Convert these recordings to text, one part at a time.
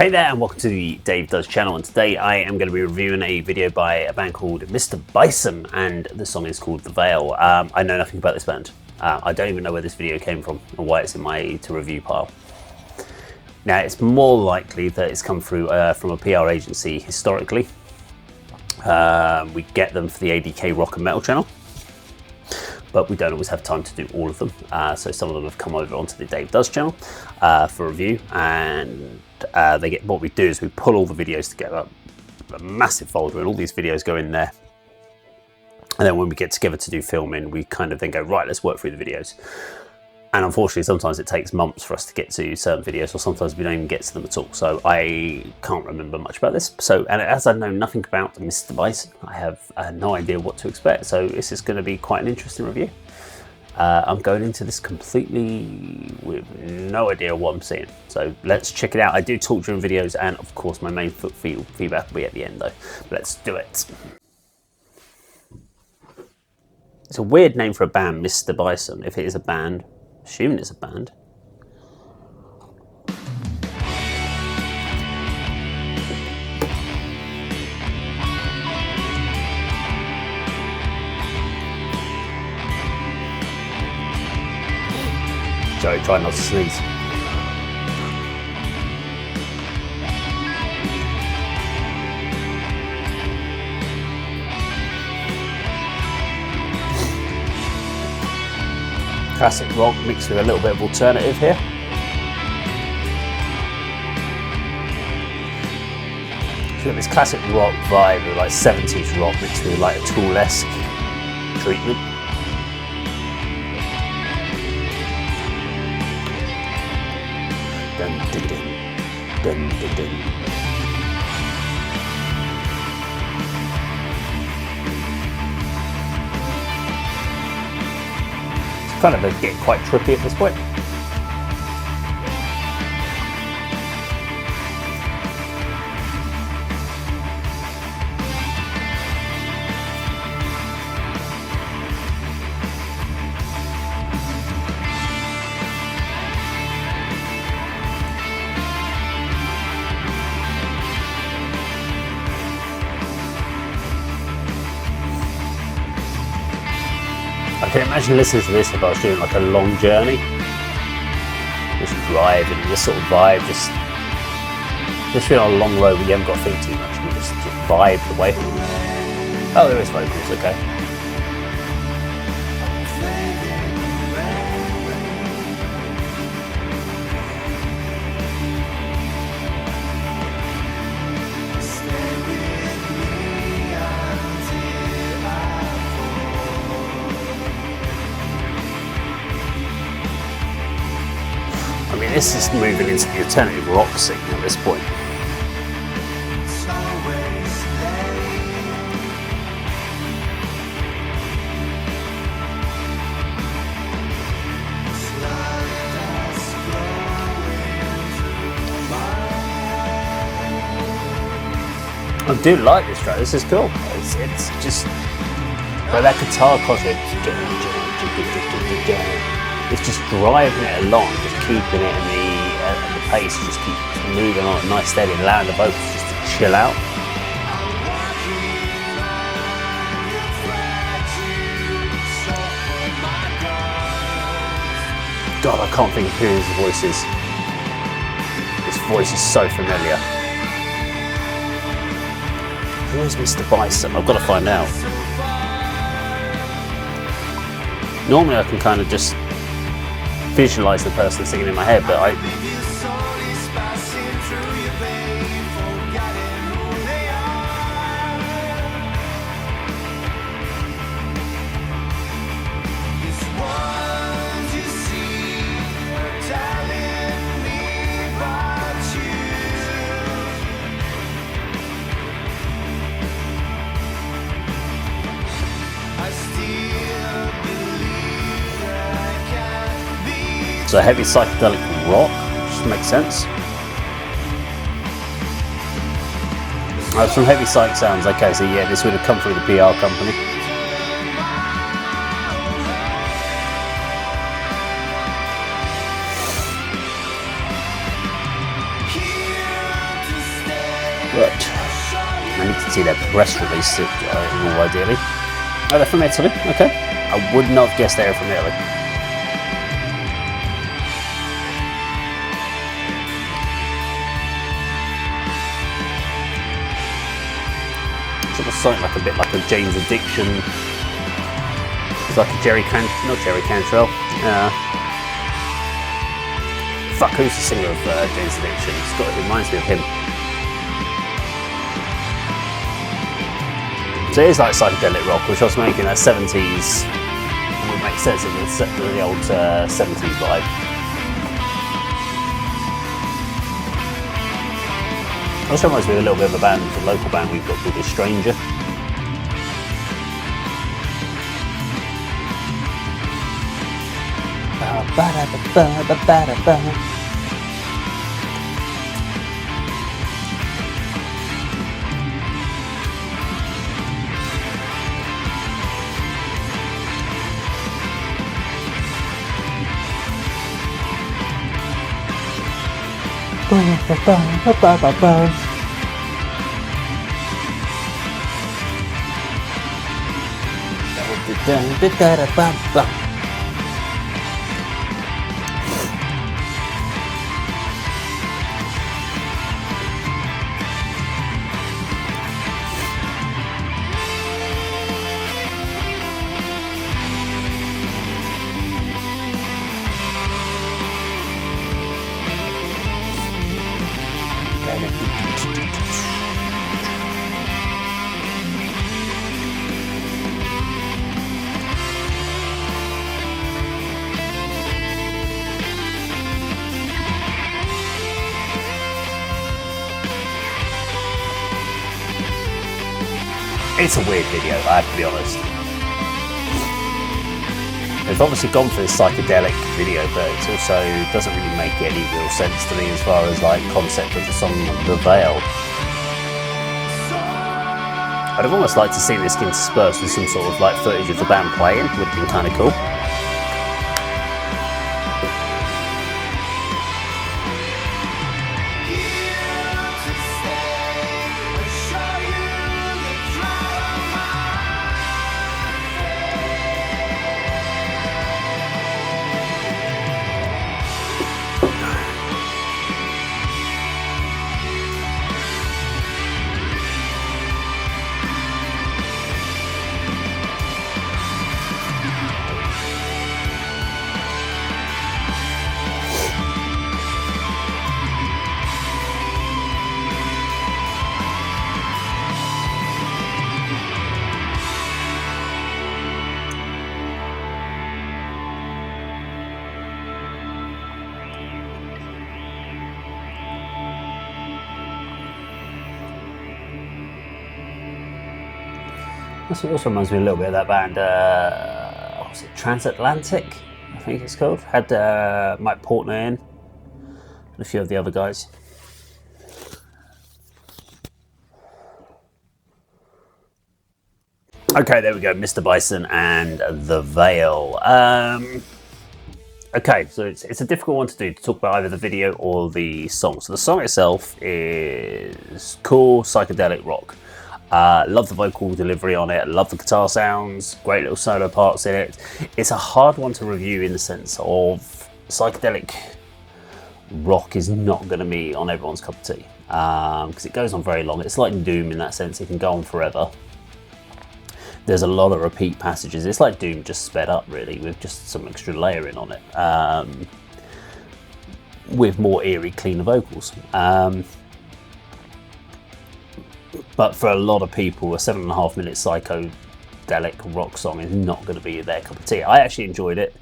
Hey there and welcome to the Dave Does channel, and today I am going to be reviewing a video by a band called Mr. BISON, and the song is called The Veil. I know nothing about this band. I don't even know where this video came from or why it's in my to review pile. Now it's more likely that it's come through from a PR agency historically. We get them for the ADK Rock and Metal channel, but we don't always have time to do all of them. So some of them have come over onto the Dave Does channel for review, and what we do is we pull all the videos together, a massive folder, and all these videos go in there. And then when we get together to do filming, we kind of then go, right, let's work through the videos. And unfortunately, sometimes it takes months for us to get to certain videos, or sometimes we don't even get to them at all. So I can't remember much about this. So, and as I know nothing about Mr. BISON, I have no idea what to expect. So this is going to be quite an interesting review. I'm going into this completely with no idea what I'm seeing. So let's check it out. I do talk during videos, and of course my main feedback will be at the end though. Let's do it. It's a weird name for a band, Mr. BISON. If it is a band, assuming it's a band. Sorry, try not to sneeze. Classic rock mixed with a little bit of alternative here. So we've got this classic rock vibe of like 70s rock mixed with like a Tool-esque treatment. Dun, dun, dun, dun, dun, dun. It's kind of getting quite trippy at this point. I can imagine listening to this if I was doing like a long journey. Just driving, this sort of vibe, just being on a long road where you haven't got to think too much, you just vibe the way. Oh, there is vocals, okay. I mean, this is moving into the alternative rock scene at this point. I do like this track, this is cool. It's just, but that guitar concept, it's just driving it along, just keeping it in the pace, just keep moving on, nice steady, and allowing the vocals just to chill out. God, I can't think of who his voice is. His voice is so familiar. Who is Mr. BISON? I've got to find out. Normally I can kind of just visualize the person singing in my head, but I so heavy psychedelic rock, which makes sense. Some heavy psych sounds, okay, so yeah, this would have come through the PR company. see their press release more ideally. Oh, they're from Italy, okay. I would not have guessed they were from Italy. Sort of something like a bit like a James Addiction. It's like a not Jerry Cantrell. Fuck, who's the singer of James Addiction? It reminds me of him. So it is like psychedelic rock, which I was making that 70s, would make sense of the old 70s vibe. Also reminds me of a little bit of a local band we've got called The Stranger. It's a weird video, I have to be honest. They've obviously gone for this psychedelic video, but it also doesn't really make any real sense to me as far as like concept of the song The Veil. I'd have almost liked to see this interspersed with some sort of like footage of the band playing, would have been kind of cool. This also reminds me a little bit of that band, what's it, Transatlantic, I think it's called. Had Mike Portnoy in, and a few of the other guys. Okay, there we go, Mr. Bison and The Veil. Okay, so it's a difficult one to do, to talk about either the video or the song. So the song itself is cool, psychedelic rock. Love the vocal delivery on it, love the guitar sounds, great little solo parts in it. It's a hard one to review in the sense of psychedelic rock is not going to be on everyone's cup of tea, because it goes on very long. It's like Doom in that sense, it can go on forever. There's a lot of repeat passages. It's like Doom just sped up really, with just some extra layering on it, with more eerie, cleaner vocals. But for a lot of people, a 7.5 minute psychedelic rock song is not going to be their cup of tea. I actually enjoyed it.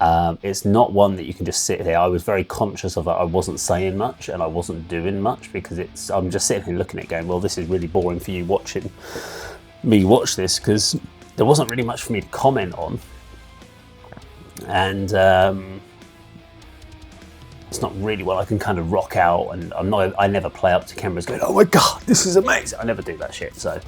It's not one that you can just sit here. I was very conscious of that. I wasn't saying much and I wasn't doing much, because I'm just sitting here looking at it going, well, this is really boring for you watching me watch this, because there wasn't really much for me to comment on. And it's not really what I can kind of rock out, and I never play up to cameras going, oh my god, this is amazing. I never do that shit. So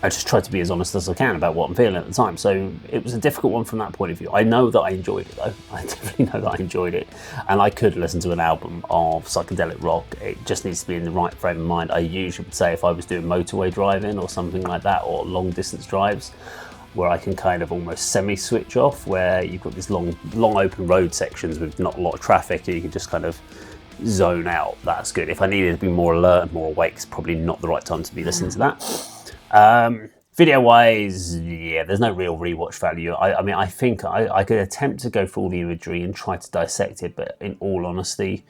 I just tried to be as honest as I can about what I'm feeling at the time. So it was a difficult one from that point of view. I know that I enjoyed it though. I definitely know that I enjoyed it. And I could listen to an album of psychedelic rock. It just needs to be in the right frame of mind. I usually would say if I was doing motorway driving or something like that, or long distance drives, where I can kind of almost semi-switch off, where you've got these long open road sections with not a lot of traffic, and you can just kind of zone out. That's good. If I needed to be more alert and more awake, it's probably not the right time to be listening to that. Video wise, yeah, there's no real rewatch value. I mean, I think I could attempt to go through all the imagery and try to dissect it, but in all honesty,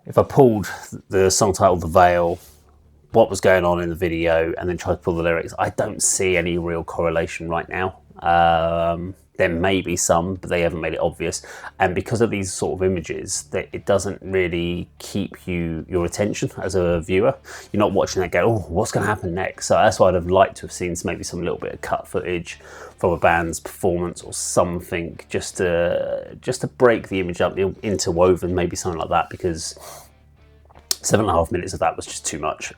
if I pulled the song title The Veil, what was going on in the video, and then tried to pull the lyrics, I don't see any real correlation right now. There may be some, but they haven't made it obvious. And because of these sort of images, that it doesn't really keep your attention as a viewer. You're not watching that go, oh, what's going to happen next? So that's why I'd have liked to have seen maybe some little bit of cut footage from a band's performance or something, just to break the image up, interwoven, maybe something like that, because 7.5 minutes of that was just too much.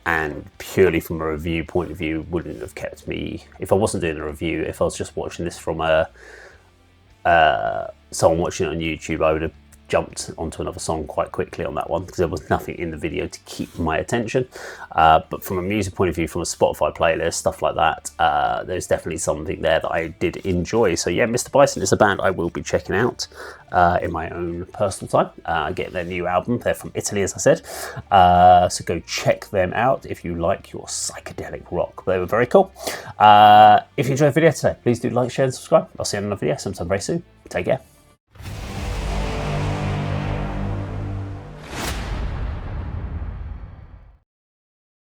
And purely from a review point of view, wouldn't have kept me, if I wasn't doing a review, if I was just watching this from someone watching it on YouTube, I would have jumped onto another song quite quickly on that one, because there was nothing in the video to keep my attention. But from a music point of view, from a Spotify playlist, stuff like that, there's definitely something there that I did enjoy. So yeah, Mr. Bison is a band I will be checking out in my own personal time. Get their new album. They're from Italy, as I said. So go check them out if you like your psychedelic rock. They were very cool. If you enjoyed the video today, please do like, share and subscribe. I'll see you in another video sometime very soon. Take care.